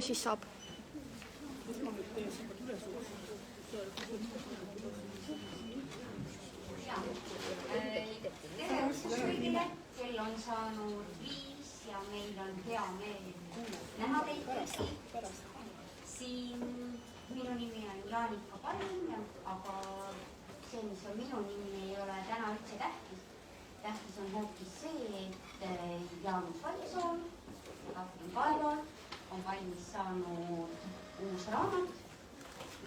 siis saab. Tere õhtust kõigile, kell on saanud 5 ja meil on hea meel näha teid kõiki. Siin minu nimi on Jaanika Palm, aga see, mis on minu nimi, ei ole täna üldse tähtis. Tähtis on hoopis see, et Jaanus Vallisool ja Katrin Kaeval on valmis saanud uus raamat,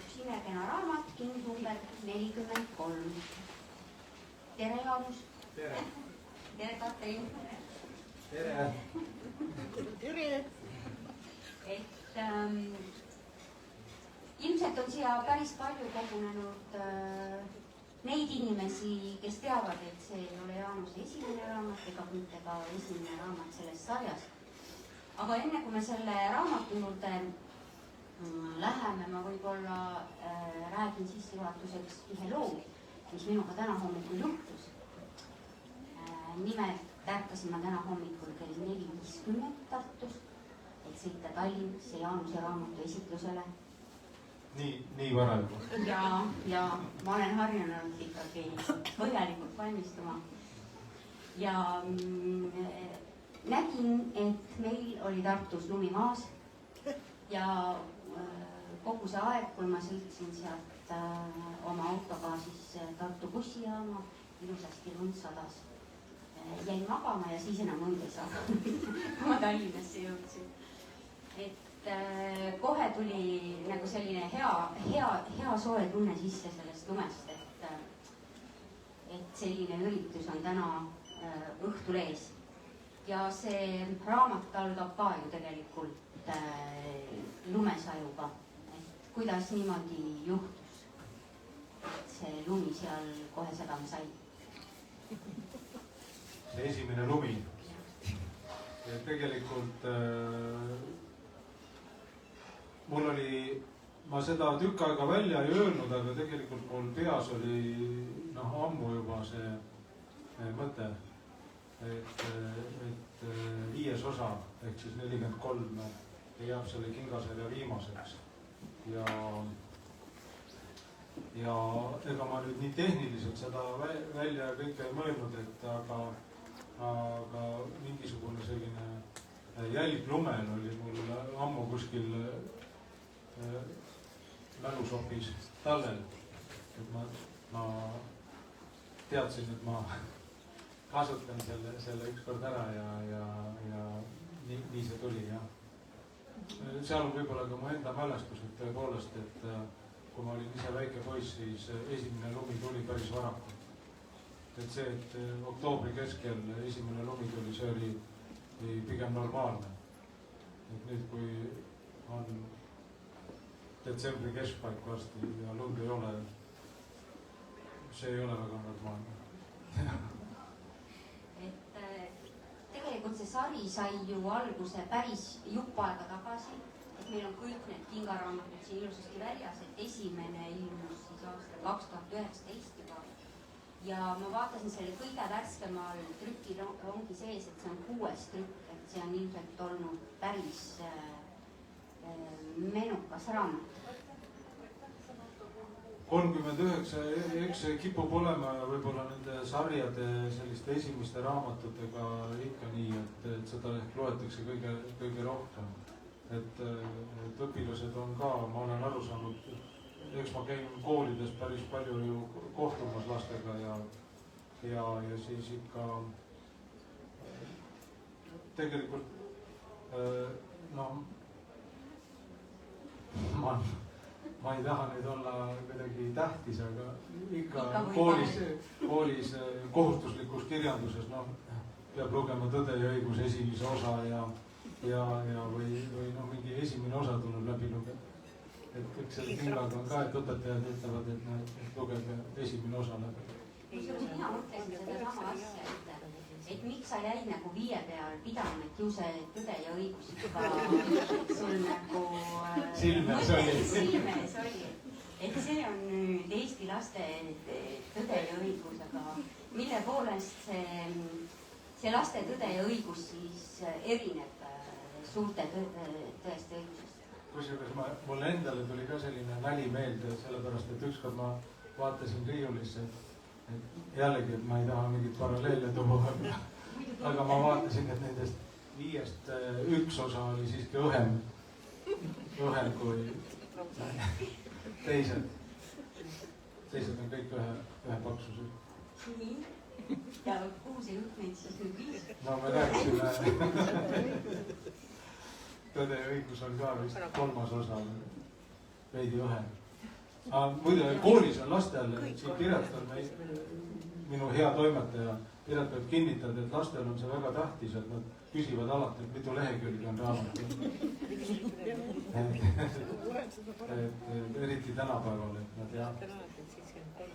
üks imekena raamat, king number 43. Tere, Jaanus! Tere! Tere, Katrin! Tere! Tere! Ilmselt on siia päris palju kogunenud neid inimesi, kes teavad, et see ei ole Jaanuse esimene raamat ega mitte ka esimene raamat selles sarjas. Aga enne kui me selle raamatu juurde läheme, ma võib-olla räägin sissejuhatuseks ühe loo, mis minuga täna hommikul juhtus. Nimelt ärkasin ma täna hommikul kell 4:50 Tartus, et sõita Tallinnasse Jaanuse raamatu esitlusele. Nii vara juba. Ja ma olen harjunud ikkagi põhjalikult valmistuma. Ja nägin, et meil oli Tartus lumi maas ja kogu see aeg, kui ma sõitsin sealt oma autoga siis Tartu bussijaama, ilusasti lund sadas. Jäin magama ja siis enam und ei saa, kui ma Tallinnasse jõudsin. Et kohe tuli nagu selline hea soe tunne sisse sellest lumest, et selline üritus on täna õhtul ees. Ja see raamat algab ka ju tegelikult lumesajuga, et kuidas niimoodi juhtus, et see lumi seal kohe sadama sai. See esimene lumi. Ja tegelikult mul oli, ma seda tükk aega välja ei öelnud, aga tegelikult mul peas oli ammu juba see mõte, et 5. osa ehk siis 43 jääb selle kingasarja viimaseks. Ja ega ma nüüd nii tehniliselt seda välja kõike ei mõelnud, et aga mingisugune selline jälg lumel oli mul ammu kuskil mälusopis tallel. Et ma teadsin, et ma kasutan selle ükskord ära ja nii see tuli. Ja. Seal on võib-olla ka mu enda mälestus, et tõepoolest, et kui ma olin ise väike poiss, siis esimene lumi tuli päris varakult. Et see, et oktoobri keskel esimene lumi tuli, see oli pigem normaalne. Et nüüd, kui on detsembri keskpaik varsti ja lund ei ole, see ei ole väga normaalne. Et tegelikult see sari sai ju alguse päris jupp aega tagasi, et meil on kõik need kingaraamatud siin ilusasti väljas, et esimene ilmus siis aastal 2019 juba. Ja ma vaatasin selle kõige värskemal trükil ongi sees, et see on 6. trükk, et see on ilmselt olnud päris menukas raamat. 39, eks see kipub olema võib-olla nende sarjade selliste esimeste raamatutega ikka nii, et seda loetakse kõige rohkem. Et õpilased on ka, ma olen aru saanud, eks ma käin koolides päris palju ju kohtumas lastega ja siis ikka tegelikult ma ei taha nüüd olla kuidagi tähtis, aga ikka koolis kohustuslikus kirjanduses peab lugema Tõde ja õigus esimese osa või mingi esimene osa tuleb läbi lugeda. Et kõik selle kingaga on ka, et õpetajad ütlevad, et lugege esimene osa läbi. Mina mõtlesin seda sama asja, et miks sa jäid nagu 5 peal pidama, et ju see Tõde ja õigus ikka sul nagu silmes oli. Et see on nüüd Eesti laste Tõde ja õigus, aga mille poolest see laste Tõde ja õigus siis erineb suurte tõest ja õigusest? kusjuures mulle endale tuli ka selline nali meelde, sellepärast et ükskord ma vaatasin riiulisse, et jällegi, et ma ei taha mingit paralleele tuua, aga ma vaatasin, et nendest 5 üks osa oli siiski õhem kui teised. Teised on kõik ühe paksused. Nii. Ja kuhu see juht meid siis nüüd viis? No me rääkisime. Tõde ja õigus on ka vist 3. osa. Veidi õhem. Muide, koolis on lastel, siin Piret on minu hea toimetaja. Piret võib kinnitada, et lastel on see väga tähtis, et nad küsivad alati, et mitu lehekülge on raamatud. Eriti tänapäeval, et nad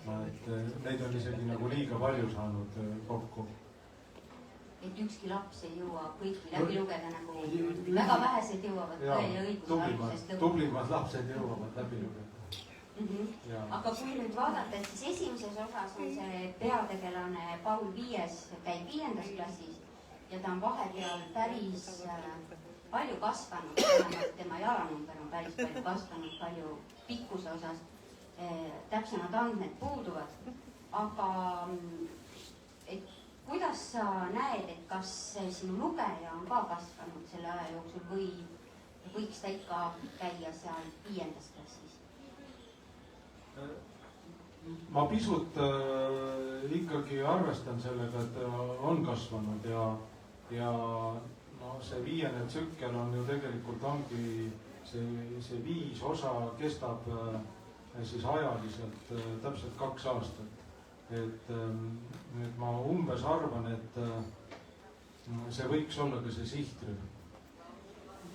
et neid on isegi nagu liiga palju saanud kokku. Et ükski laps ei jõua kõiki läbi lugeda, nagu väga vähesed jõuavad tõe ja õiguse algusest lõpuni. Tublimad lapsed jõuavad läbi lugeda. Aga kui nüüd vaadata, et siis esimeses osas on see peategelane Paul Viies, käib 5. klassis ja ta on vahepeal päris palju kasvanud, tema jalanumber on päris palju kasvanud, palju pikkuse osas. Täpsemad andmed puuduvad, aga et kuidas sa näed, et kas sinu lugeja on ka kasvanud selle aja jooksul või võiks ta ikka käia seal 5. klassis? Ma pisut ikkagi arvestan sellega, et on kasvanud ja no, see 5. tsükkel on ju tegelikult ongi see 5 osa kestab siis ajaliselt täpselt 2 aastat. Et ma umbes arvan, et see võiks olla ka see sihtrühm,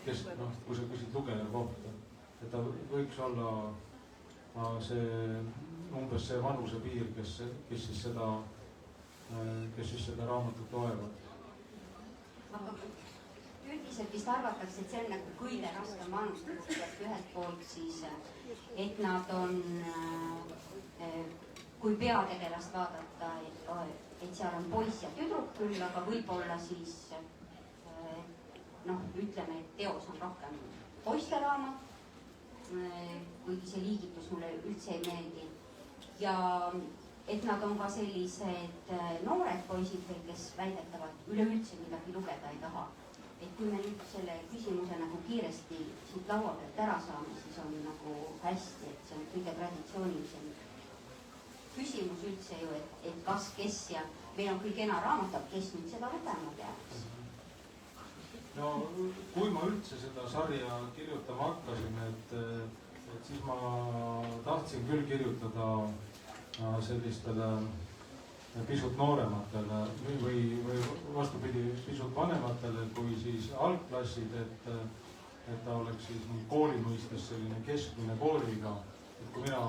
kes, kui sa küsid lugeja kohta, et ta võiks olla umbes see vanusepiir, kes siis seda raamatut loevad. Üldiselt vist arvatakse, et see on nagu kõige raskem vanus, et ühelt poolt siis, et nad on, kui peategelast vaadata, et seal on poiss ja tüdruk küll, aga võib-olla siis, ütleme, et teos on rohkem poisteraamat, kuigi see liigitus mulle üldse ei meeldi. Ja et nad on ka sellised noored poisid, kes väidetavad üleüldse midagi lugeda ei taha. Et kui me nüüd selle küsimuse nagu kiiresti siit laua pealt ära saame, siis on nagu hästi, et see on kõige traditsioonilisem küsimus üldse ju, et kes ja meil on küll kena raamat, kes nüüd seda lugema peaks? No kui ma üldse seda sarja kirjutama hakkasin, et siis ma tahtsin küll kirjutada sellistele pisut noorematele või vastupidi pisut vanematele kui siis algklassid, et ta oleks siis kooli mõistes selline keskmine kooliga. Et kui mina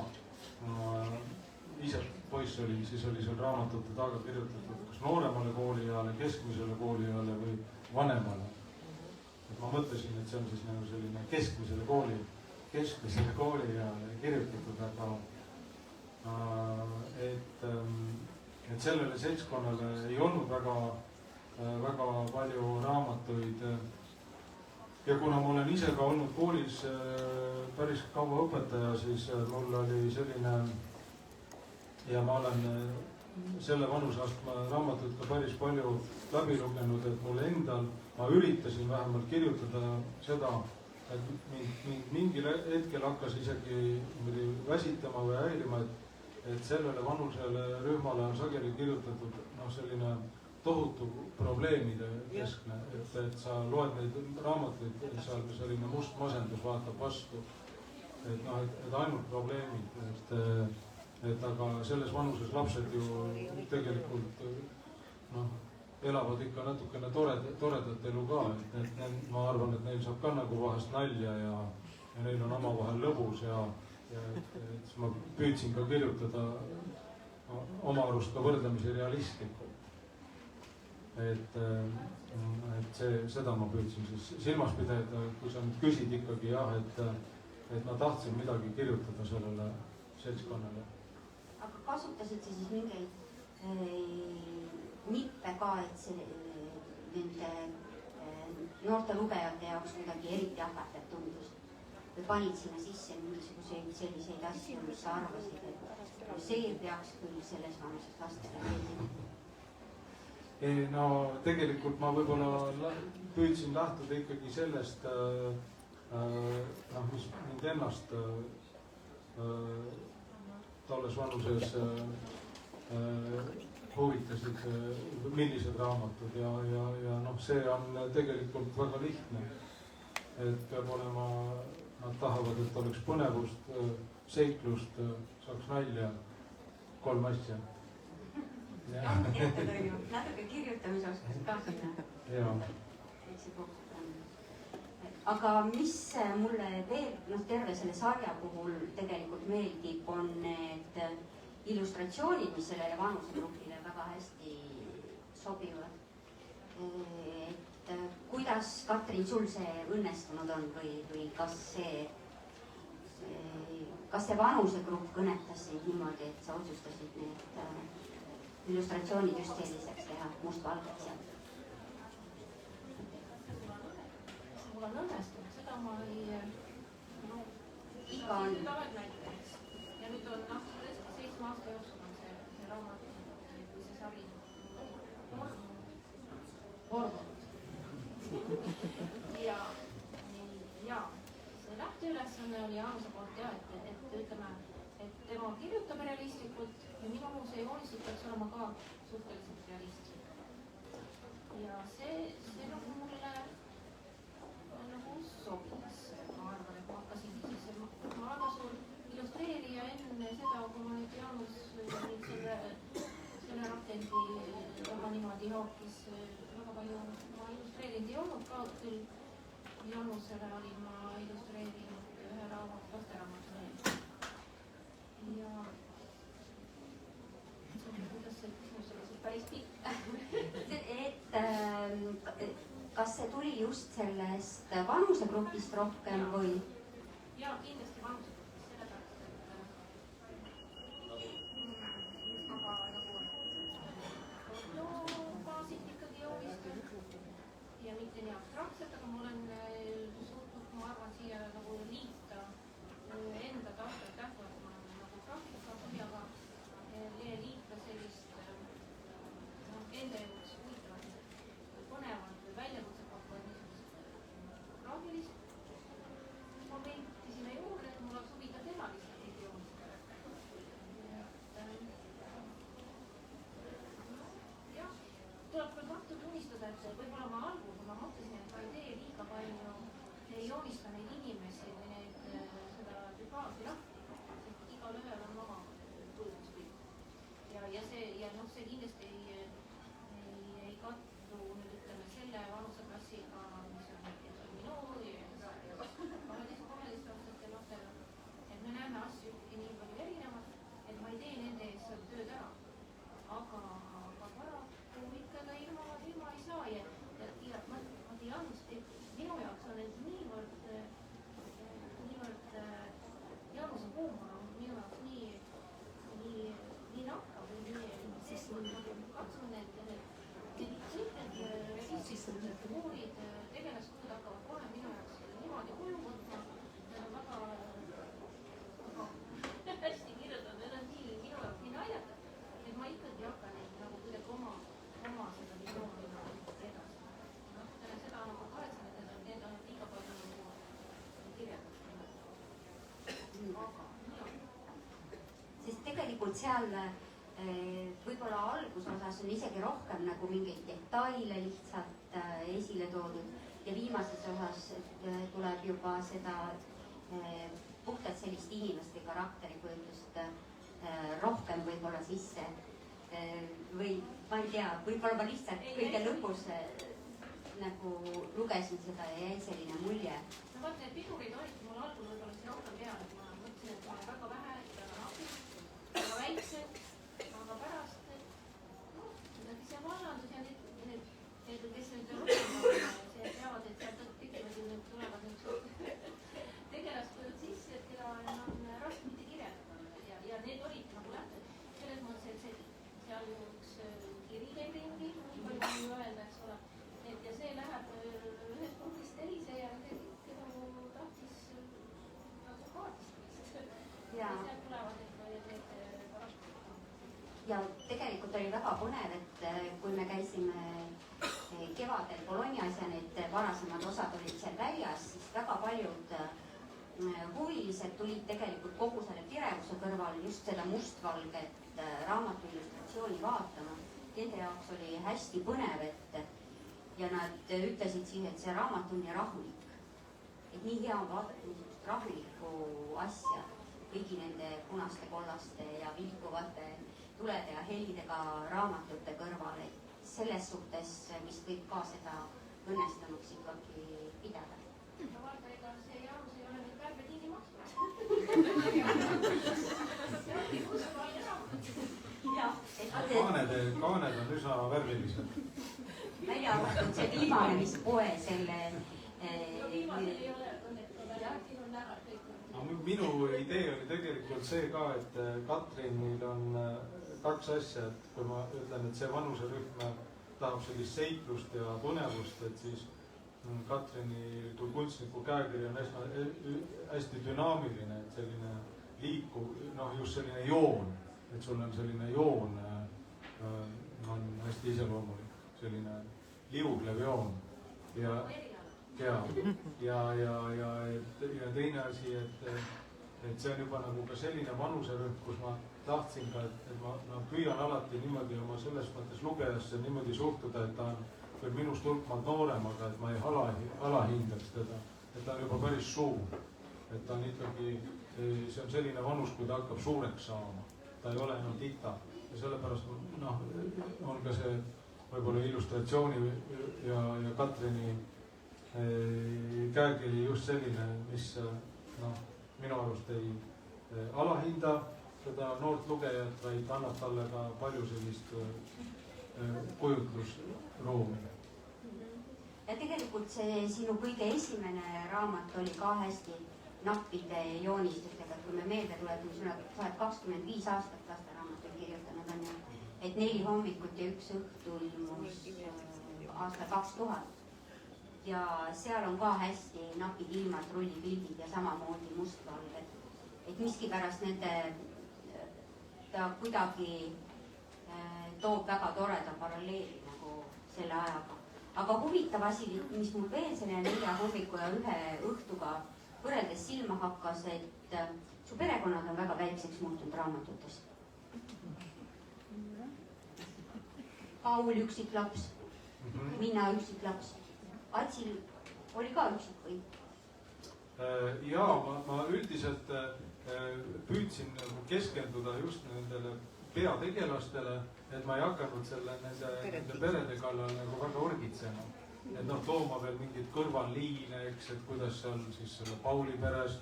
ise poiss olin, siis oli seal raamatute taga kirjutatud kas nooremale kooliajale, keskmisele kooliajale või vanemale. Et ma mõtlesin, et see on siis nagu selline keskmisele kooliajale kirjutatud, aga et sellele seltskonnale ei olnud väga palju raamatuid. Ja kuna ma olen ise ka olnud koolis päris kaua õpetaja, siis mul oli selline, ja ma olen selle vanusastme raamatuid ka päris palju läbi lugenud, et mul endal, ma üritasin vähemalt kirjutada seda, et mingil hetkel hakkas isegi väsitama või häirima, et sellele vanusele rühmale on sageli kirjutatud selline tohutu probleemide keskne, et sa loed neid raamatuid, seal selline must masendus vaatab vastu, et ainult probleemid, et aga selles vanuses lapsed ju tegelikult elavad ikka natukene toredat elu ka, et ma arvan, et neil saab ka nagu vahest nalja ja neil on omavahel lõbus ja siis ma püüdsin ka kirjutada oma arust ka võrdlemisi realistlikult. Et seda ma püüdsin siis silmas pidada, kui sa nüüd küsid ikkagi jah, et ma tahtsin midagi kirjutada sellele seltskonnale. Aga kasutasid sa siis mingeid nippe ka, et nende noorte lugejate jaoks midagi eriti ahvatlev tundus? või panid sinna sisse mingisuguseid selliseid asju, mis sa arvasid, et see peaks küll selles vanuses lastele meeldima? No tegelikult ma võib-olla püüdsin lähtuda ikkagi sellest, mis mind ennast tolles vanuses huvitasid, millised raamatud ja see on tegelikult väga lihtne. Et peab olema, nad tahavad, et oleks põnevust, seiklust, saaks nalja, 3 asja. Natuke kirjutamise oskas ka sinna. Aga mis mulle veel terve selle sarja puhul tegelikult meeldib, on need illustratsioonid, mis sellele vanusegrupile väga hästi sobivad. Kuidas, Katrin, sul see õnnestunud on või kas see vanusegrupp kõnetas sind niimoodi, et sa otsustasid need illustratsioonid just selliseks teha, mustvalgeks ja? Mul on õnnestunud, seda ma ei... Iga on... näiteks. Ja nüüd on 7 aasta jooksul on see raamat või see sari kordunud. Ja see lähteülesanne oli Jaanuse poolt et ütleme, et tema kirjutab realistlikult ja minu see joonised peaks olema ka suhteliselt realistlik. Ja see nagu mulle nagu sobis. Ma arvan, et ma hakkasin ma väga suur illustreerija enne seda, kui ma nüüd Jaanus selle rakendi väga niimoodi hoopis väga palju ma illustreerinud ei olnud ka küll. Jaanusele olin ma illustreerinud ühe lasteraamatu veel. Ja kuidas see küsimus oli siis päris pikk? Kas see tuli just sellest vanusegrupist rohkem või? Jaa, kindlasti vanusegrupist, sellepärast, et aga nagu baasid ikkagi joonistud ja mitte nii abstraktselt, aga ma olen suutnud, ma arvan, siia nagu liita enda tahte tähtvat, ma olen nagu praktika põhjaga liita sellist enda juures huvitavat, põnevat või väljakutset pakkuvat niisugust graafilist momenti sinna juurde, et mul oleks huvitav teha lihtsalt neid joonistada. Jah, tuleb küll tahtu tunnistada, et võib-olla ma algul, kui ma mõtlesin, et ma ei tee liiga palju, ei joonista neid inimesi või seda tüpaaži lahti, sest igal ühel on oma tujumuspilt. Ja see kindlasti ei kattu nüüd ütleme selle vanuseklassiga, mis on näiteks minu ja 12-aastaste lastega. Et me näeme asju nii palju erinevat, et ma ei tee nende ees seal tööd ära. Aga paraku ikkagi ilma ei saa ja minu jaoks on need niivõrd Jaanuse huumor on minu jaoks nii nakkav või nii katsun need muurid tegelaskuud hakkavad kohe minu jaoks niimoodi kuju võtma. Need on väga hästi kirjutatud, need on minu jaoks nii naljakad, et ma ikkagi hakkan neid nagu kuidagi oma seda visiooni edasi. Seda nagu kahetsen, et need on liiga palju nagu kirjeldatud. Sest tegelikult seal võib-olla algusosas on isegi rohkem nagu mingeid detaile lihtsalt esile toodud ja viimases osas tuleb juba seda puhtalt sellist inimeste karakterikujutust rohkem võib-olla sisse või ma ei tea, võib-olla ma lihtsalt kõige lõpus nagu lugesin seda ja jäi selline mulje. No vaat need pidurid olidki mul algul võib-olla siin rohkem peal, et ma mõtlesin, et ma olen väga vähe, et väga napid, väga väiksed, aga pärast midagi see vallandus ja need, kes nüüd rohkem teavad, et sealt tekivad ju nüüd tulevad nüüd tegelaskujud sisse, et keda on raske mitte kirjeldada ja need olid nagu lähtud. Selles mõttes, et seal ju üks kiri käib ringi, nii palju on ju öelda, eks ole. Ja see läheb ühest punktist teise ja keda tahtis ja tegelikult oli väga põnev, et kui me käisime kevadel Bolognas ja need varasemad osad olid seal väljas, siis väga paljud huvilised tulid tegelikult kogu selle kirevuse kõrval just seda mustvalget raamatu illustratsiooni vaatama. Nende jaoks oli hästi põnev, ja nad ütlesid siis, et see raamat on nii rahulik. Et nii hea on vaadata niisugust rahulikku asja kõigi nende punaste, kollaste ja vilkuvate tulede ja helidega raamatute kõrval. Et selles suhtes vist võib ka seda õnnestunuks ikkagi pidada. No vaata, ega see Jaanus ei ole nüüd kärbetiini maksnud. Kaaned on üsna värvilised. Välja arvatud see viimane, mis poe selle... Viimane ei ole õnnetada, jah, siin on näha kõik. Minu idee oli tegelikult see ka, et Katrinil on kaks asja, et kui ma ütlen, et see vanuserühm tahab sellist seiklust ja põnevust, et siis Katrini kui kunstniku käekiri on hästi dünaamiline, et selline liikuv, just selline joon, et sul on selline joon, on hästi iseloomulik, selline liuglev joon ja teine asi, et see on juba nagu ka selline vanuserühm, kus ma tahtsin ka, et ma püüan alati niimoodi oma selles mõttes lugejasse niimoodi suhtuda, et ta on veel minust hulkmaalt noorem, aga et ma ei alahindaks teda, et ta on juba päris suur, et ta on ikkagi, see on selline vanus, kui ta hakkab suureks saama, ta ei ole enam tita ja sellepärast on ka see võib-olla illustratsiooni ja Katrini käekiri just selline, mis minu arust ei alahinda seda noort lugejat, vaid annab talle ka palju sellist kujutlusruumi. Ja tegelikult see sinu kõige esimene raamat oli ka hästi nappide joonistustega, et kui me meelde tuletame, sa oled 25 aastat lasteraamatuid kirjutanud, on ju, et 4 hommikut ja 1 õhtu ilmus aastal 2000. Ja seal on ka hästi napid ilmad, rullipildid ja samamoodi mustvalged. Et miskipärast ta kuidagi toob väga toreda paralleeli nagu selle ajaga. Aga huvitav asi, mis mul veel selle 4 hommiku ja 1 õhtuga võrreldes silma hakkas, et su perekonnad on väga väikseks muutunud raamatutest. Paul üksiklaps, Minna üksiklaps. Atsil oli ka üksik või? Jaa, ma üldiselt püüdsin keskenduda just nendele peategelastele, et ma ei hakanud nende perede kallal nagu väga orgitsema. Et tooma veel mingid kõrvalliine, eks, et kuidas seal siis selle Pauli peres,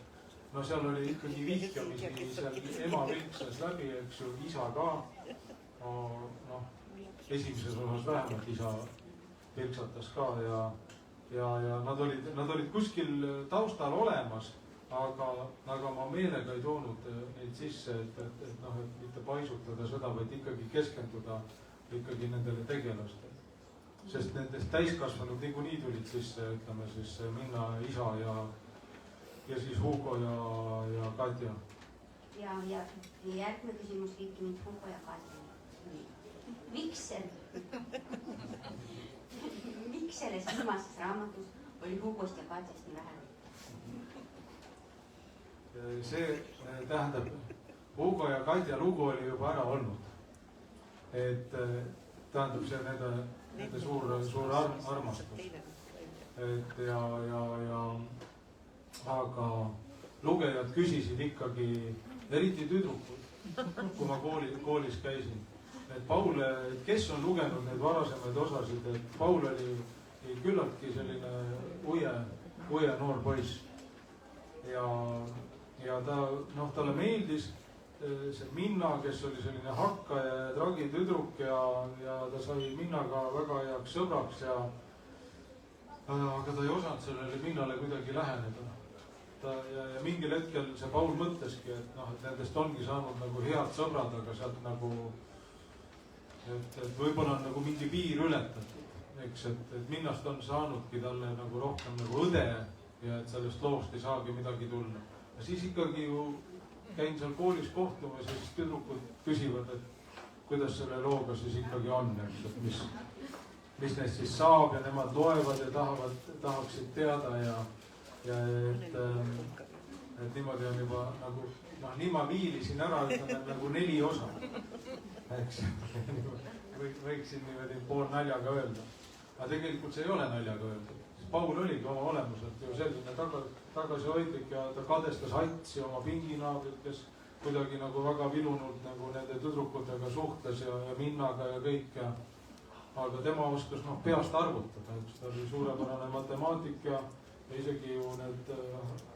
seal oli ikkagi vihkamisi, seal ema vilksas läbi, eks ju, isa ka, esimeses osas vähemalt isa vilksatas ka ja nad olid kuskil taustal olemas, aga ma meelega ei toonud neid sisse, et mitte paisutada seda, vaid ikkagi keskenduda ikkagi nendele tegelastele. Sest nendest täiskasvanud niikuinii tulid sisse, ütleme siis Minna isa ja siis Hugo ja Katja. Ja järgmine küsimus viibki mind Hugo ja Katja. Miks selles viimases raamatus oli Hugost ja Katjast nii vähe? See tähendab, Hugo ja Katja lugu oli juba ära olnud. Et tähendab see nende suur armastus. Et aga lugejad küsisid ikkagi, eriti tüdrukud, kui ma koolis käisin. Et Paul, kes on lugenud neid varasemaid osasid, et Paul oli küllaltki selline uie noor poiss. Ja talle meeldis see Minna, kes oli selline hakkaja ja tragi tüdruk ja ta sai Minnaga väga heaks sõbraks aga ta ei osanud sellele Minnale kuidagi läheneda. Ja mingil hetkel see Paul mõtleski, et nendest ongi saanud nagu head sõbrad, aga sealt nagu et võib-olla on nagu mingi piir ületatud, eks, et Minnast on saanudki talle nagu rohkem nagu õde ja et sellest loost ei saagi midagi tulla. Ja siis ikkagi ju käin seal koolis kohtumas ja siis tüdrukud küsivad, et kuidas selle looga siis ikkagi on, et mis neist siis saab ja nemad loevad ja tahaksid teada ja et niimoodi on juba nagu, noh, nii ma viilisin ära, ütleme nagu 4 osa, eks. Võiksin niimoodi pool naljaga öelda. Aga tegelikult see ei ole naljaga öelda. Paul oligi oma olemuselt ju selline tagasihoidlik ja ta kadestas Atsi, oma pinginaabrit, kes kuidagi nagu väga vilunult nagu nende tüdrukutega suhtles ja Minnaga ja kõik. Aga tema oskas peast arvutada, eks ta oli suurepärane matemaatik ja isegi ju need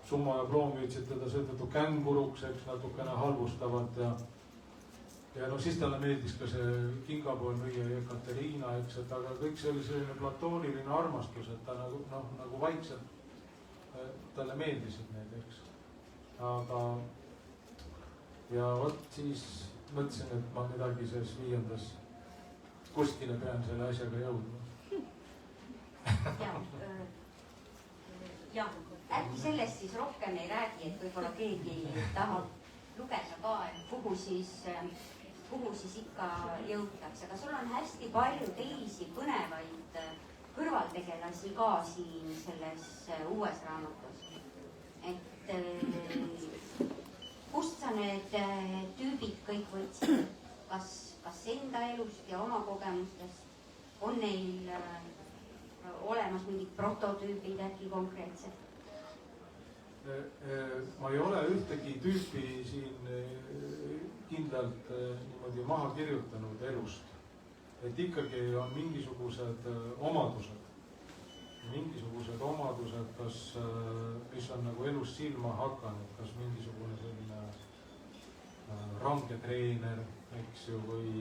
Summa ja Ploom hüüdsid teda seetõttu känguruks, eks natukene halvustavalt ja no siis talle meeldis ka see kingapool müüa Ekateriina, eks, et aga kõik see oli selline platooniline armastus, et ta nagu vaikselt talle meeldisid need, eks. Aga ja vot siis mõtlesin, et ma midagi selles 5. kuskile pean selle asjaga jõudma. Ja äkki sellest siis rohkem ei räägi, et võib-olla keegi tahab lugeda ka, et kuhu siis ikka jõutakse. Aga sul on hästi palju teisi põnevaid kõrvaltegelasi ka siin selles uues raamatus. Et kust sa need tüübid kõik võtsid? Kas enda elust ja oma kogemustest on neil olemas mingid prototüübid äkki konkreetselt? Ma ei ole ühtegi tüüpi siin kindlalt niimoodi maha kirjutanud elust. Et ikkagi on mingisugused omadused, kas, mis on nagu elus silma hakanud, kas mingisugune selline range treener, eks ju, või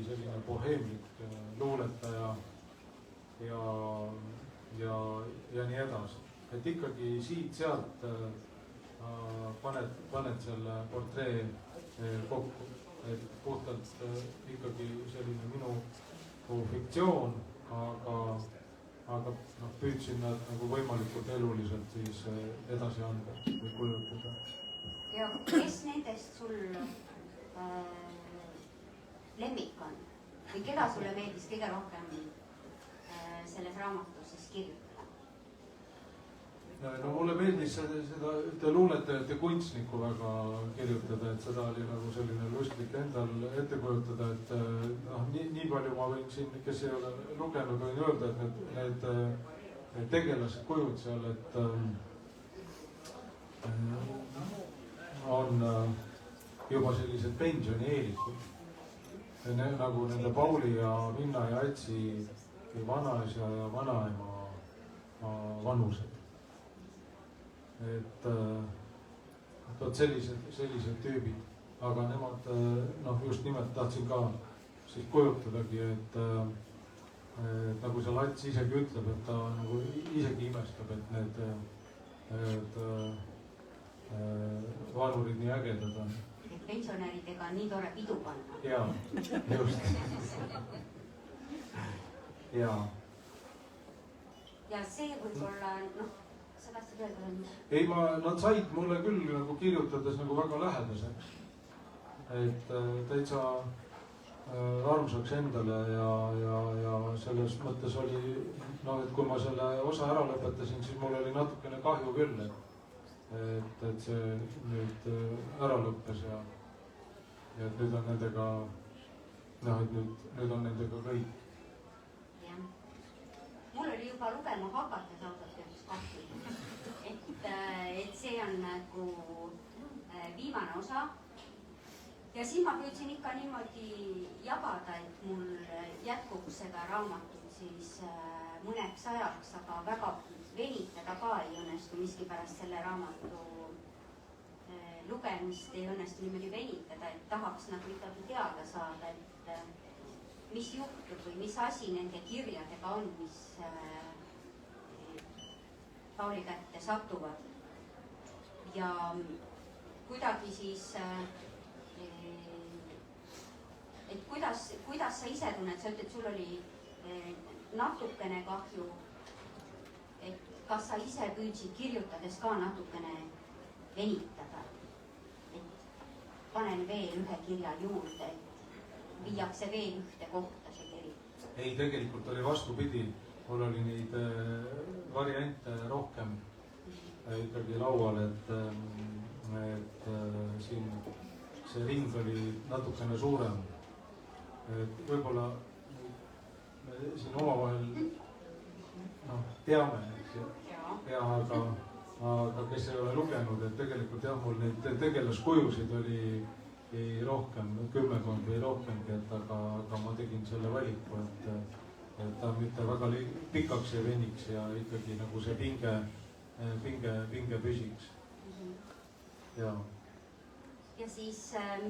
selline boheemlik luuletaja ja nii edasi. Et ikkagi siit-sealt paned selle portree kokku, et puhtalt ikkagi selline minu fiktsioon, aga püüdsin nad nagu võimalikult eluliselt siis edasi anda või kujutada. Ja kes nendest sul lemmik on või keda sulle meeldis kõige rohkem selles raamatus siis kirjutada? No mulle meeldis seda ühte luuletajat ja kunstnikku väga kirjutada, et seda oli nagu selline lustlik endal ette kujutada, et nii palju ma võin siin, kes ei ole lugenud, võin öelda, et need tegelased kujud seal, et on juba sellised pensionieelikud, nagu nende Pauli ja Minna ja Atsi vanaisa ja vanaema vanused. Et sellised tüübid, aga nemad, just nimelt tahtsin ka siis kujutadagi, et nagu see Lats isegi ütleb, et ta nagu isegi imestab, et need vanurid nii ägedad on. Et pensionäridega on nii tore pidu panna. Jaa, just. Jaa. Ja see võib olla, ei, nad said mulle küll nagu kirjutades nagu väga lähedaseks, et täitsa armsaks endale ja selles mõttes oli, et kui ma selle osa ära lõpetasin, siis mul oli natukene kahju küll, et see nüüd ära lõppes ja et nüüd on nendega, et nüüd on nendega kõik. Jah. Mul oli juba lugema hakates ausalt öeldes kahju. Et see on nagu viimane osa ja siis ma püüdsin ikka niimoodi jagada, et mul jätkuks seda raamatut siis mõneks ajaks, aga väga venitada ka ei õnnestu miskipärast selle raamatu lugemist ei õnnestu niimoodi venitada, et tahaks nagu ikkagi teada saada, et mis juhtub või mis asi nende kirjadega on, mis Pauli kätte satuvad ja kuidagi siis, et kuidas sa ise tunned, sa ütled, sul oli natukene kahju, et kas sa ise püüdsid kirjutades ka natukene venitada, et panen veel ühe kirja juurde, viiakse veel ühte kohta see kiri? ei, tegelikult oli vastupidi, mul oli neid variante rohkem ikkagi laual, et siin see ring oli natukene suurem. Et võib-olla me siin omavahel teame, aga kes ei ole lugenud, et tegelikult jah, mul neid tegelaskujusid oli rohkem, 10 või rohkemgi, et aga ma tegin selle valiku, et ta mitte väga pikaks ei veniks ja ikkagi nagu see pinge püsiks. Ja siis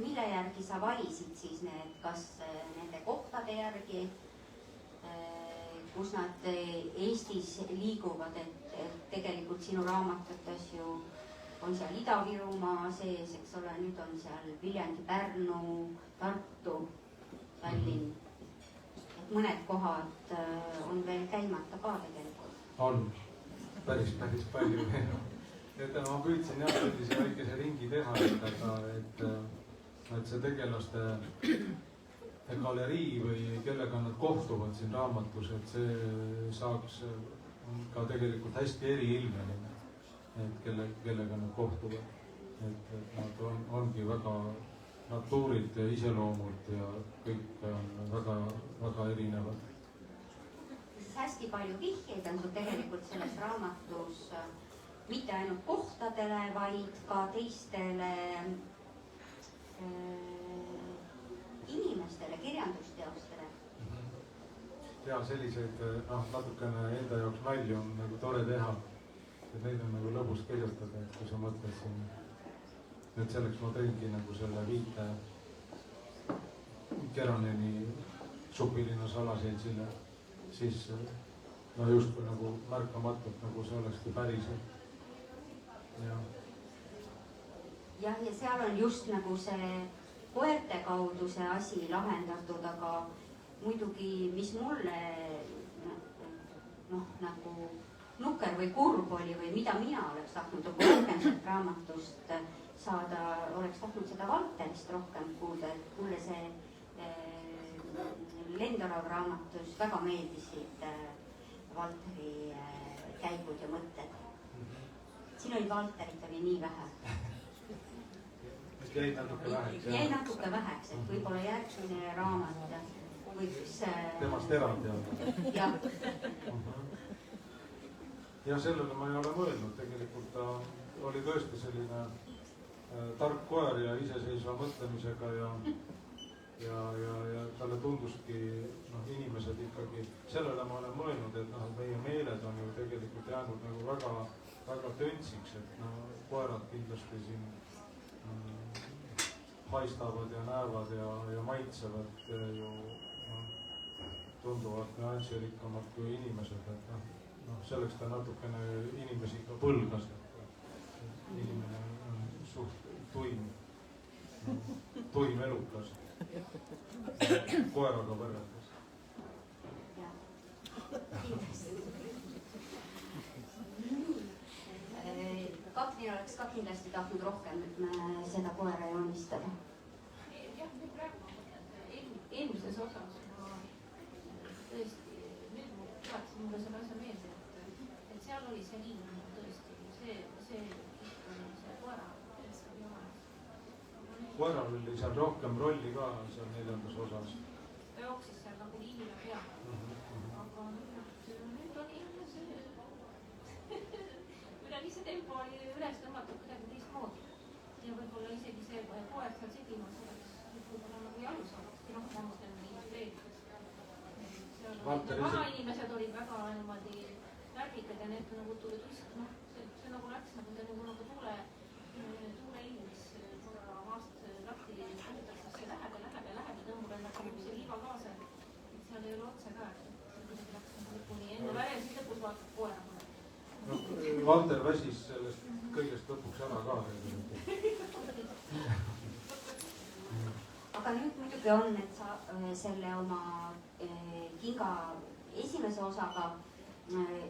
mille järgi sa valisid siis need, kas nende kohtade järgi, kus nad Eestis liiguvad, et tegelikult sinu raamatutes ju on seal Ida-Virumaa sees, eks ole, nüüd on seal Viljandi, Pärnu, Tartu, Tallinn. Et mõned kohad on veel käimata ka tegelikult. On, päris palju. Et ma püüdsin jah sellise väikese ringi teha, et see tegelaste galerii või kellega nad kohtuvad siin raamatus, et see saaks ka tegelikult hästi eriilmeline, et kellega nad kohtuvad. Et nad ongi väga natuurid ja iseloomud ja kõik on väga erinevad. Hästi palju vihjeid on sul tegelikult selles raamatus mitte ainult kohtadele, vaid ka teistele inimestele, kirjandusteostele. Ja selliseid natukene enda jaoks nalju on nagu tore teha. Et neid on nagu lõbus kirjutada, et kui sa mõtled siin, nüüd selleks ma tõingi nagu selle viite Keraneni supilinna salaseltsile, siis justkui nagu märkamatult nagu see olekski päriselt. Ja seal on just nagu see koerte kaudu see asi lahendatud, aga muidugi, mis mulle nagu nukker või kurb oli või mida mina oleks tahtnud rohkem sealt raamatust saada, oleks tahtnud seda Valterist rohkem kuulda, et mulle see Lendorav raamatus väga meeldisid Valteri käigud ja mõtted. Siin oli Valterit oli nii vähe. Jäi natuke väheks, et võib-olla järgmine raamat võiks temast eraldi olla. Ja sellele ma ei ole mõelnud, tegelikult ta oli tõesti selline tark koer ja iseseisva mõtlemisega ja talle tunduski inimesed ikkagi, sellele ma olen mõelnud, et meie meeled on ju tegelikult jäänud nagu väga töntsiks, et koerad kindlasti siin haistavad ja näevad ja maitsevad ju tunduvad nüansirikkamad kui inimesed, et selleks ta natukene inimesi ka põlgas, et inimene on suht tuim elukas koeraga võrreldes. Katrin oleks ka kindlasti tahtnud rohkem seda koera joonistada. Jah, nüüd praegu ma mõtlen, eelmises osas ma tõesti, nüüd ma tuletaksin mulle selle asja meelde, et seal oli see liin tõesti, see koera koeral oli seal rohkem rolli ka seal 4. osas. Ta jooksis seal nagu liinile peale. Aga nüüd oli jälle see kuidagi see tempo oli üles tõmmatud kuidagi teistmoodi. Ja võib-olla isegi see koer seal segimas oleks võib-olla nagu jalus oleks. Ma mõtlen liinist veel. Vanainimesed olid väga niimoodi värvikad ja need nagu tulid see nagu läks nagu tuule ilmis korra maast lahti puhutakse see läheb tõmbul ennast nagu see liiva kaasa, et seal ei ole otse ka, et läks lõpuni enne väre, siis lõpus vaatab koera. Valter väsis sellest kõigest lõpuks ära ka. Aga nüüd muidugi on, et sa selle oma Kinga esimese osaga,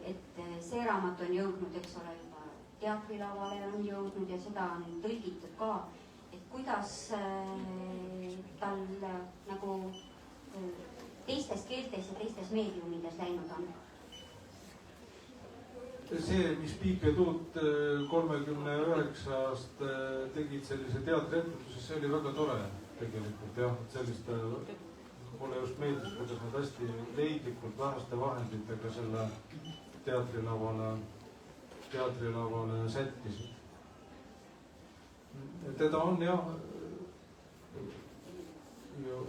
et see raamat on jõudnud, eks ole, juba teatrilavale on jõudnud ja seda on tõlgitud ka. et kuidas tal nagu teistes keeltes ja teistes meediumides läinud on? See, mis Piip ja Tuut 39-ast tegid sellise teatrietenduse, see oli väga tore tegelikult jah, et sellist, mulle just meeldis, kuidas nad hästi leidlikult väheste vahenditega selle teatrilavale sättisid. Teda on jah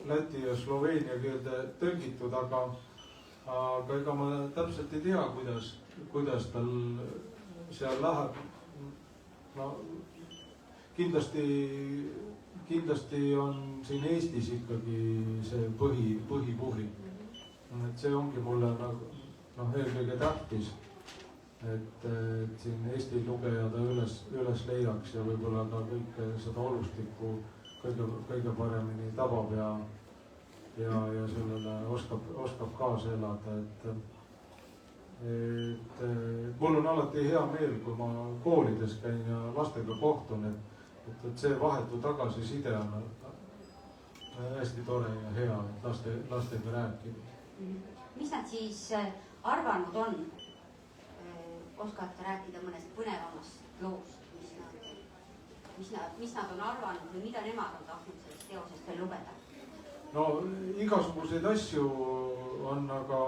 läti ja sloveenia keelde tõlgitud, aga ega ma täpselt ei tea, kuidas tal seal läheb. No kindlasti on siin Eestis ikkagi see põhipuhri. Et see ongi mulle eelkõige tähtis, et siin Eesti lugeja ta üles leiaks ja võib-olla ka kõike seda olustikku kõige paremini tabab ja sellele oskab kaasa elada, et mul on alati hea meel, kui ma koolides käin ja lastega kohtun, et see vahetu tagasiside on hästi tore ja hea, et lastega rääkida. Mis nad siis arvanud on? Oskate rääkida mõnest põnevamast loost, mis nad on arvanud või mida nemad on tahtnud sellest teosest veel lugeda? No igasuguseid asju on, aga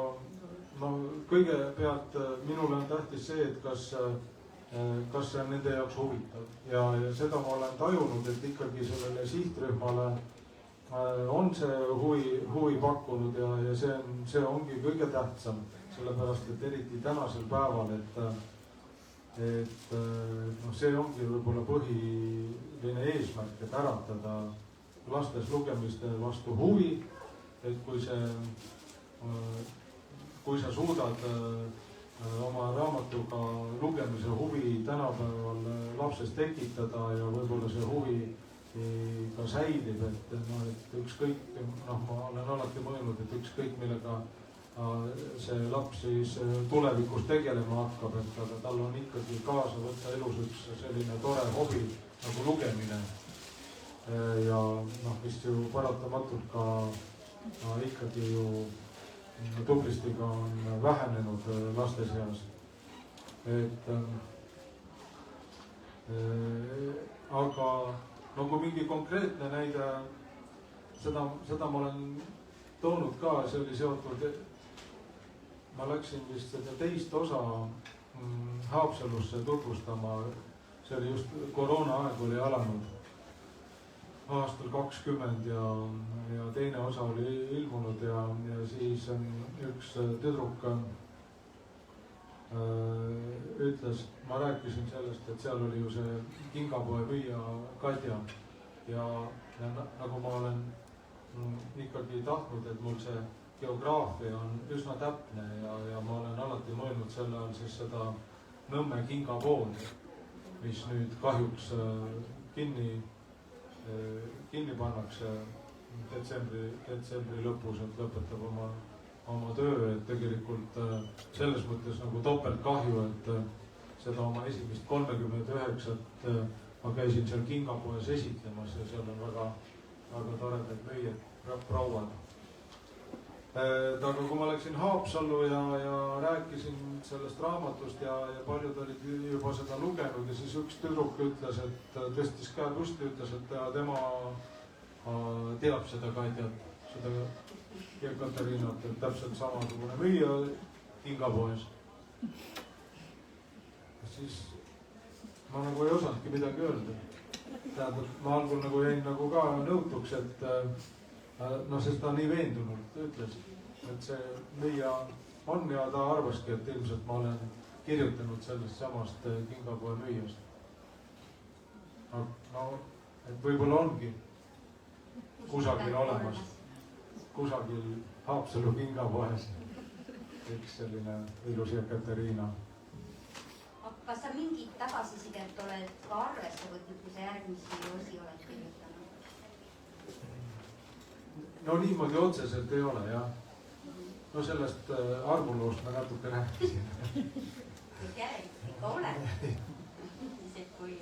kõigepealt minule on tähtis see, et kas see on nende jaoks huvitav ja seda ma olen tajunud, et ikkagi sellele sihtrühmale on see huvi pakkunud ja see ongi kõige tähtsam, sellepärast et eriti tänasel päeval, et see ongi võib-olla põhiline eesmärk, et äratada lastes lugemiste vastu huvi, et kui sa suudad oma raamatuga lugemise huvi tänapäeval lapses tekitada ja võib-olla see huvi ka säilib, et ükskõik, ma olen alati mõelnud, et ükskõik millega see laps siis tulevikus tegelema hakkab, et aga tal on ikkagi kaasa võtta elus üks selline tore hobi nagu lugemine. Ja mis ju paratamatult ka ikkagi ju tublisti ka on vähenenud laste seas. Aga kui mingi konkreetne näide, seda ma olen toonud ka, see oli seotud, ma läksin vist seda teist osa Haapsalusse tutvustama, see oli just koroona aeg oli alanud aastal 20 ja teine osa oli ilmunud ja siis üks tüdruk ütles, ma rääkisin sellest, et seal oli ju see kingapoe müüja Kadja ja nagu ma olen ikkagi tahtnud, et mul see geograafia on üsna täpne ja ma olen alati mõelnud selle all siis seda Nõmme kingapoodi, mis nüüd kahjuks kinni pannakse detsembri lõpus, et lõpetab oma töö, et tegelikult selles mõttes nagu topeltkahju, et seda oma esimest 39 ma käisin seal kingapoes esitlemas ja seal on väga toredad müüjad, prouad. Aga kui ma läksin Haapsallu ja rääkisin sellest raamatust ja paljud olid juba seda lugenud ja siis üks tüdruk ütles, et tõstis käe püsti, ütles, et tema teab seda Kadjat, seda Katariinat, et täpselt samasugune müüja kingapoes. Siis ma nagu ei osanudki midagi öelda. Tähendab, ma algul nagu jäin nagu ka nõutuks, et sest ta nii veendunult ütles, et see müüja on ja ta arvaski, et ilmselt ma olen kirjutanud sellest samast kingapoe müüjast. Et võib-olla ongi kusagil olemas, kusagil Haapsalu kingapoes üks selline ilus Katariina. Kas sa mingit tagasisidet oled ka arvesse võtnud, kui sa järgmisi osi oled kirjutanud? No niimoodi otseselt ei ole, jah. No sellest arvuloost ma natuke rääkisin. Järelikult ikka oled. Kui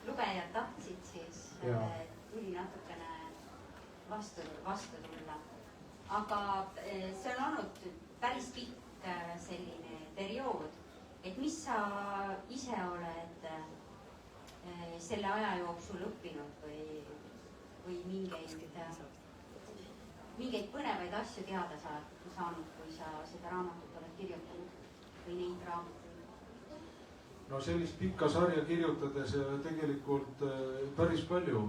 lugejad tahtsid, siis tuli natukene vastu tulla. Aga see on olnud päris pikk selline periood, et mis sa ise oled selle aja jooksul õppinud või mingeid põnevaid asju teada saanud, kui sa seda raamatut oled kirjutanud või neid raamatuid? No sellist pikka sarja kirjutades tegelikult päris palju.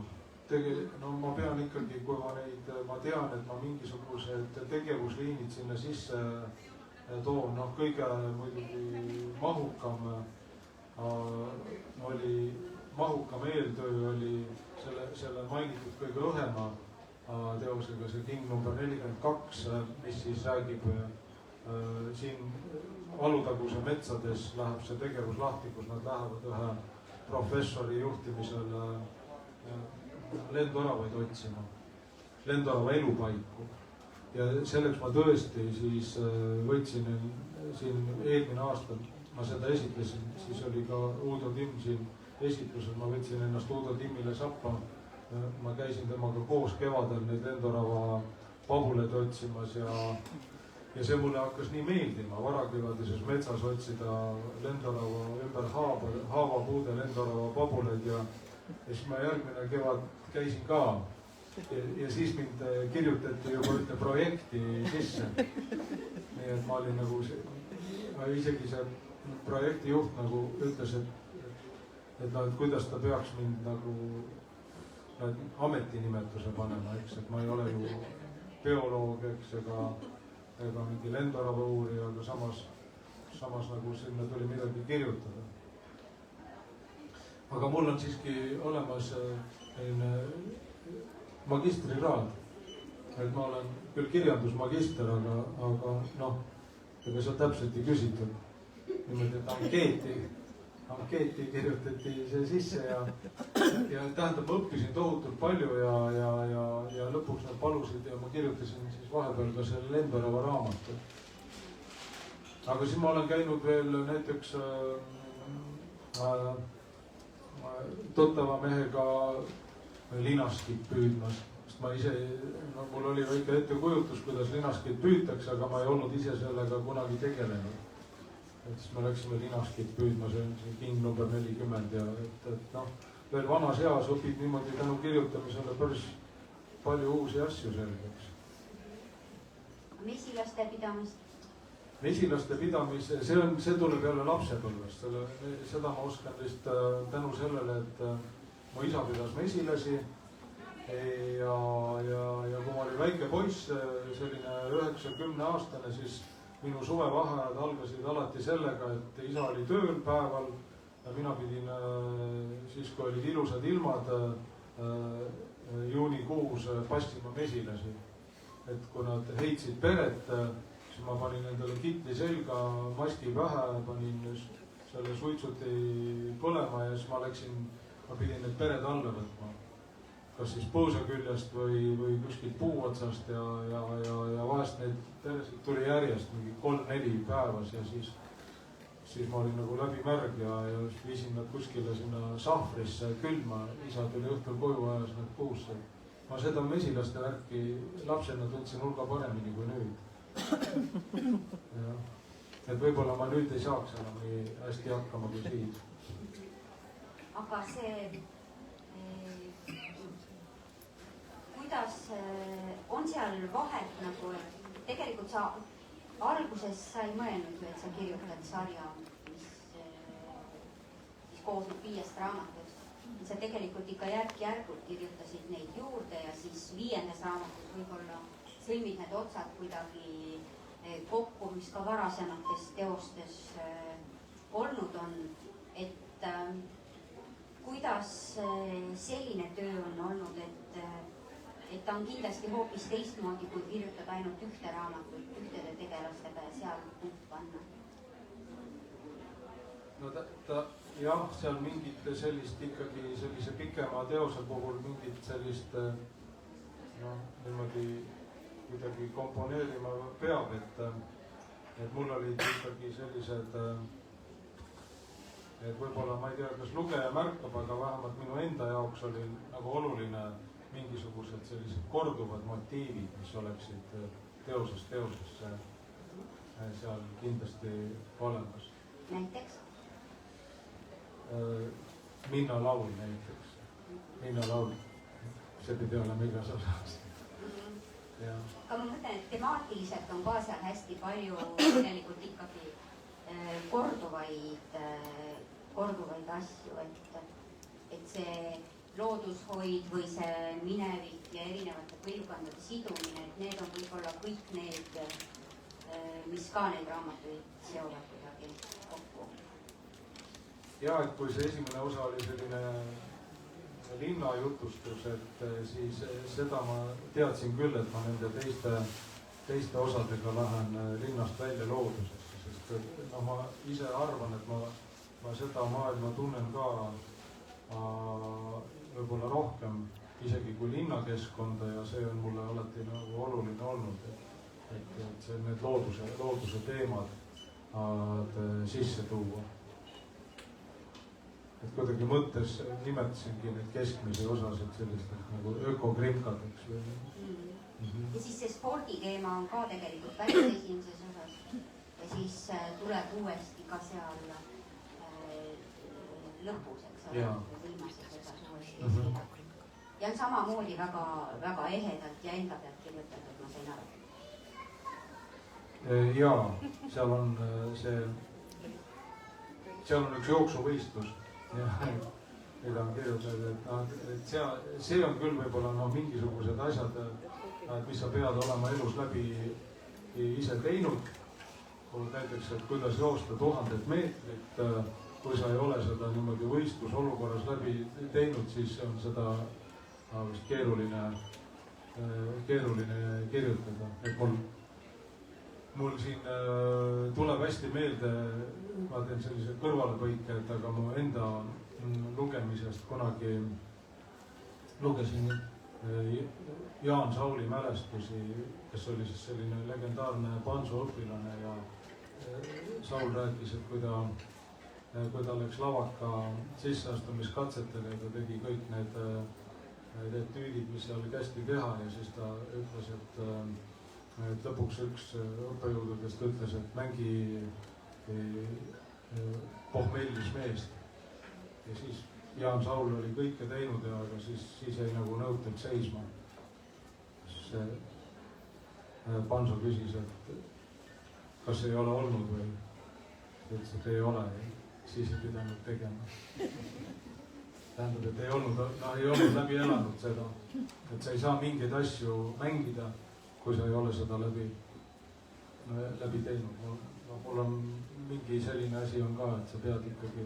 No ma pean ikkagi, kui ma tean, et ma mingisugused tegevusliinid sinna sisse toon, noh kõige muidugi mahukam eeltöö oli selle mainitud kõige õhema teosega, see King number 42, mis siis räägib siin Alutaguse metsades läheb see tegevus lahti, kus nad lähevad ühe professori juhtimisel lendoravaid otsima, lendorava elupaiku. Ja selleks ma tõesti siis võtsin siin eelmine aasta, ma seda esitlesin, siis oli ka Uudo Timm siin esitlusel, ma võtsin ennast Uudo Timmile sappa. Ma käisin temaga koos kevadel neid lendorava pabuled otsimas ja see mulle hakkas nii meeldima varakevadises metsas otsida lendorava ümber haavapuude lendorava pabuleid ja siis ma järgmine kevad käisin ka ja siis mind kirjutati juba ühte projekti sisse. Nii et ma olin nagu, isegi see projekti juht nagu ütles, et kuidas ta peaks mind nagu ametinimetuse panema, eks, et ma ei ole ju bioloog, eks, ega mingi lendorava uurija, aga samas nagu sinna tuli midagi kirjutada. Aga mul on siiski olemas magistrikraad, et ma olen küll kirjandusmagister, aga noh, ega seal täpselt ei küsitud. Niimoodi, et ankeeti kirjutati see sisse ja tähendab, ma õppisin tohutult palju ja lõpuks nad palusid ja ma kirjutasin siis vahepeal ka selle lendorava raamatu. Aga siis ma olen käinud veel näiteks tuttava mehega linaskit püüdmas, sest ma ise, mul oli väike ettekujutus, kuidas linaskit püütakse, aga ma ei olnud ise sellega kunagi tegelenud. Et siis me läksime linaskit püüdma, see on King number 40 ja et noh, veel vanas eas õpib niimoodi tänu kirjutamisele päris palju uusi asju selgeks. Mesilaste pidamist? Mesilaste pidamis, see tuleb jälle lapsepõlvest, seda ma oskan vist tänu sellele, et mu isa pidas mesilasi ja kui ma olin väike poiss, selline 9-10 aastane, siis minu suvevaheajad algasid alati sellega, et isa oli tööl päeval ja mina pidin siis, kui olid ilusad ilmad juunikuus passima mesilasi. Et kui nad heitsid peret, siis ma panin endale kitli selga, maski pähe, panin selle suitsuti põlema ja siis ma pidin need pered alla võtma. Kas siis põõsa küljest või kuskilt puu otsast ja vahest neid peresid tuli järjest mingi 3-4 päevas ja siis ma olin nagu läbi märg ja viisin nad kuskile sinna sahvrisse külma, isa tuli õhtul koju ajas nad puusse. Ma seda mesilaste värki lapsena tundsin hulga paremini kui nüüd. Et võib-olla ma nüüd ei saaks enam nii hästi hakkama kui siis. Aga see kuidas on seal vahet nagu, tegelikult sa alguses sa ei mõelnud, et sa kirjutad sarja, mis koosneb 5 raamatust. Sa tegelikult ikka järk-järgult kirjutasid neid juurde ja siis 5. raamatus võib-olla sõlmid need otsad kuidagi kokku, mis ka varasemates teostes olnud on. Et kuidas selline töö on olnud, et ta on kindlasti hoopis teistmoodi, kui kirjutada ainult ühte raamatut ühtede tegelastega ja seal punkt panna? No jah, seal mingit sellist ikkagi sellise pikema teose puhul mingit sellist niimoodi kuidagi komponeerima peab, et mul olid ikkagi sellised et võib-olla ma ei tea, kas lugeja märkab, aga vähemalt minu enda jaoks oli nagu oluline mingisugused sellised korduvad motiivid, mis oleksid teosest teosesse seal kindlasti olemas. Näiteks? Minna laul näiteks. Minna laul, see pidi olema igas osas. Aga ma mõtlen, et temaatiliselt on ka seal hästi palju tegelikult ikkagi korduvaid asju, et see loodushoid või see minevik ja erinevate põlvkondade sidumine, et need on võib-olla kõik need, mis ka neid raamatuid seovad kuidagi kokku. Ja, et kui see esimene osa oli selline linnajutustus, et siis seda ma teadsin küll, et ma nende teiste osadega lähen linnast välja loodusesse, sest et no ma ise arvan, et ma seda maailma tunnen ka võib-olla rohkem isegi kui linnakeskkonda ja see on mulle alati nagu oluline olnud, et see need looduse teemad sisse tuua. Et kuidagi mõttes nimetasingi neid keskmisi osasid sellistest nagu ökokrimkadeks. Ja siis see sporditeema on ka tegelikult päris esimeses osas ja siis tuleb uuesti ka seal lõpus, eks ole, viimases osas uuesti. Ja on samamoodi väga, väga ehedalt ja enda pealt kirjutatud, ma sain aru. Jaa, seal on üks jooksuvõistlus. Mida on kirjutatud, et see on küll võib-olla mingisugused asjad, mis sa pead olema elus läbi ise teinud. Näiteks, et kuidas joosta 1000 meetrit, kui sa ei ole seda niimoodi võistlusolukorras läbi teinud, siis on seda vist keeruline kirjutada. Et mul siin tuleb hästi meelde, ma teen sellise kõrvalepõike, et aga mu enda lugemisest kunagi lugesin Jaan Sauli mälestusi, kes oli siis selline legendaarne Pansu õpilane ja Saul rääkis, et kui ta läks lavaka sisseastumiskatsetele ja ta tegi kõik need tüüdid, mis seal kästi teha ja siis ta ütles, et lõpuks üks õppejõududest ütles, et mängi pohmellis meest. Ja siis Jaan Saul oli kõike teinud, aga siis jäi nagu nõutud seisma. See Panso küsis, et kas ei ole olnud või ta ütles, et ei ole, siis ei pidanud tegema. Tähendab, et ei olnud läbi elanud seda, et sa ei saa mingeid asju mängida, kui sa ei ole seda läbi teinud. Mul on mingi selline asi on ka, et sa pead ikkagi,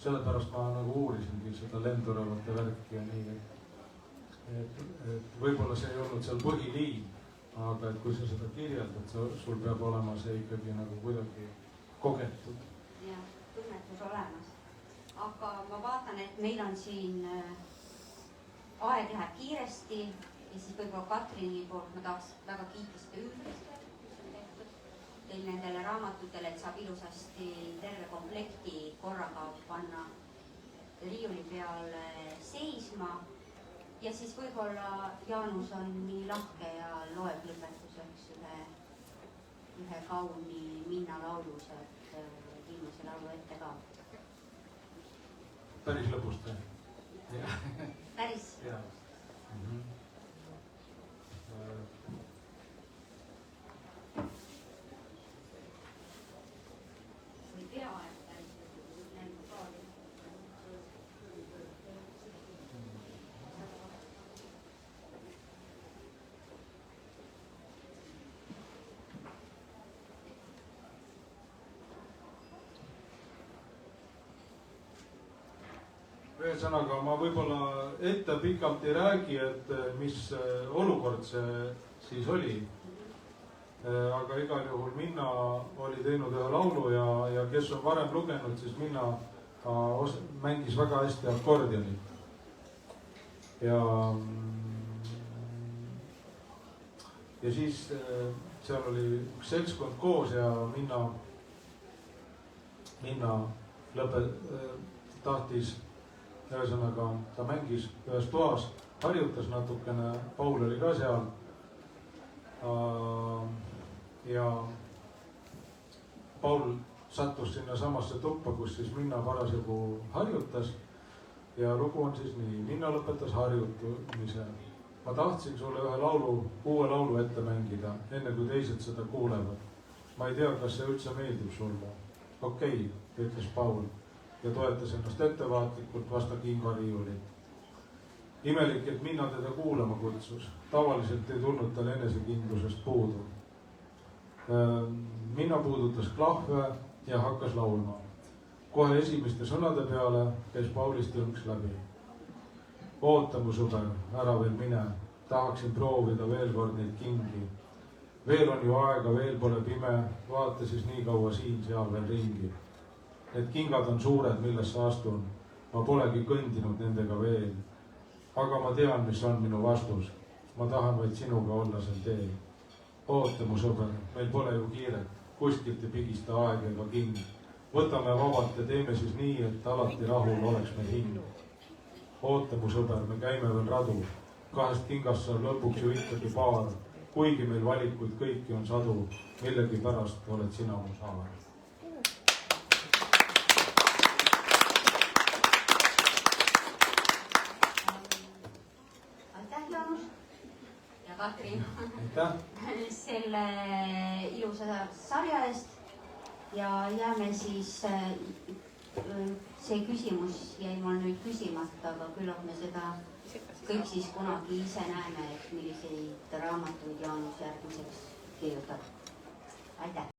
sellepärast ma nagu uurisingi seda lendurevate värki ja nii, et võib-olla see ei olnud seal põhiliin, aga et kui sa seda kirjeldad, sul peab olema see ikkagi nagu kuidagi kogetud. Ja, tunnetus olemas. Aga ma vaatan, et meil on siin aeg läheb kiiresti ja siis võib-olla Katrini poolt ma tahaks väga kiita seda üldist, mis on tehtud teil nendele raamatutele, et saab ilusasti terve komplekti korraga panna riiuli peale seisma. Ja siis võib-olla Jaanus on nii lahke ja loeb lõpetuseks ühe kauni Minna laulus, et viimase laulu ette ka. Päris lõpust või? Päris? Jaa. Või peaaegu päris lõpust, näinud kaali. Ühesõnaga, ma võib-olla ette pikalt ei räägi, et mis olukord see siis oli. Aga igal juhul Minna oli teinud ühe laulu ja kes on varem lugenud, siis Minna mängis väga hästi akordionit. Ja siis seal oli üks seltskond koos ja Minna tahtis, ühesõnaga ta mängis ühes toas, harjutas natukene, Paul oli ka seal. Ja Paul sattus sinna samasse tuppa, kus siis Minna parasjagu harjutas. Ja lugu on siis nii, Minna lõpetas harjutamise. Ma tahtsin sulle ühe uue laulu ette mängida, enne kui teised seda kuulevad. Ma ei tea, kas see üldse meeldib sulle. Okei, ütles Paul ja toetas ennast ettevaatlikult vasta kingariiulit. Imelik, et Minna teda kuulama kutsus. Tavaliselt ei tulnud tal enesekindlusest puudu. Minna puudutas klahve ja hakkas laulma. Kohe esimeste sõnade peale käis Paulist jõnks läbi. Oota mu sõber, ära veel mine. Tahaksin proovida veel kord neid kingi. Veel on ju aega, veel pole pime. Vaata siis nii kaua siin-seal veel ringi. Need kingad on suured, millesse astun. Ma polegi kõndinud nendega veel. Aga ma tean, mis on minu vastus. Ma tahan vaid sinuga olla sel teel. Oota mu sõber, meil pole ju kiiret. Kuskilt ei pigista aeg ega king. Võtame vabalt ja teeme siis nii, et alati rahul oleks meil hing. Oota mu sõber, me käime veel radu. 2 kingast saab lõpuks ju ikkagi paar. Kuigi meil valikuid kõiki on sadu, millegi pärast oled sina mu saar. Aitäh, Jaanus ja Katrin selle ilusa sarja eest. Ja jääme siis, see küsimus jäi mul nüüd küsimata, aga küllap me seda kõik siis kunagi ise näeme, et milliseid raamatuid Jaanus järgmiseks kirjutab. Aitäh!